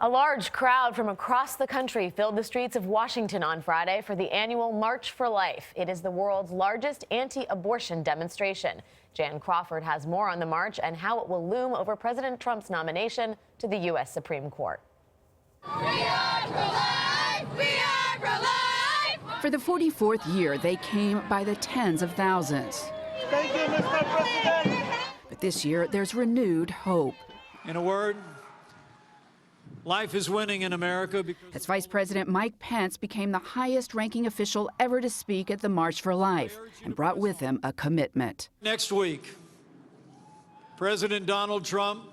A large crowd from across the country filled the streets of Washington on Friday for the annual March for Life. It is the world's largest anti-abortion demonstration. Jan Crawford has more on the march and how it will loom over President Trump's nomination to the U.S. Supreme Court. We are for life! We are for life! For the 44th year, they came by the tens of thousands. Thank you, Mr. President. But this year, there's renewed hope. In a word, life is winning in America. As Vice President Mike Pence became the highest-ranking official ever to speak at the March for Life and brought with him a commitment. Next week, President Donald Trump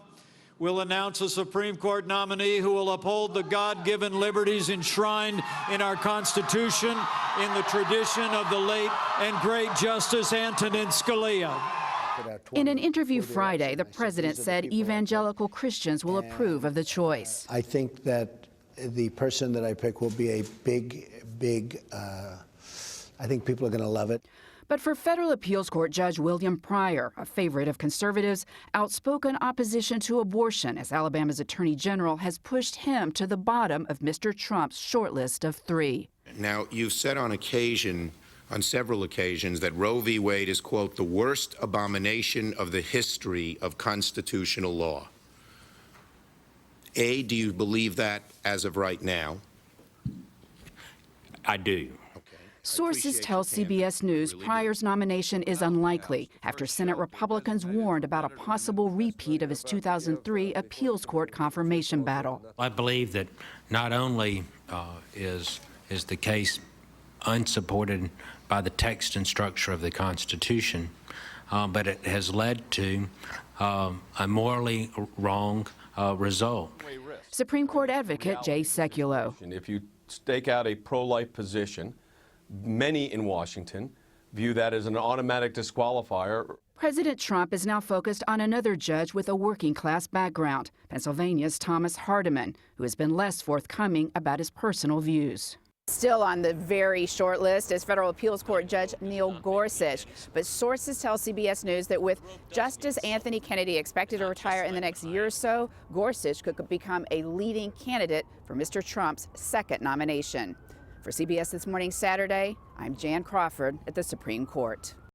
will announce a Supreme Court nominee who will uphold the God-given liberties enshrined in our Constitution in the tradition of the late and great Justice Antonin Scalia. In an interview Friday, the president said evangelical Christians will approve of the choice. I think that the person that I pick will be a big, I think people are going to love it. But for federal appeals court Judge William Pryor, a favorite of conservatives, outspoken opposition to abortion as Alabama's attorney general has pushed him to the bottom of Mr. Trump's short list of 3. Now, you've said on several occasions that Roe v. Wade is, quote, the worst abomination of the history of constitutional law. A, do you believe that as of right now? I do. Sources tell CBS News Pryor's nomination is unlikely after Senate Republicans warned about a possible repeat of his 2003 appeals court confirmation battle. I believe that not only is the case unsupported by the text and structure of the Constitution, but it has led to a morally wrong result. Supreme Court advocate Jay Sekulow. If you stake out a pro-life position, many in Washington view that as an automatic disqualifier. President Trump is now focused on another judge with a working-class background, Pennsylvania's Thomas Hardiman, who has been less forthcoming about his personal views. Still on the very short list is federal appeals court Judge Neil Gorsuch. But sources tell CBS News that with Justice Anthony Kennedy expected to retire in the next year or so, Gorsuch could become a leading candidate for Mr. Trump's second nomination. For CBS This Morning Saturday, I'm Jan Crawford at the Supreme Court.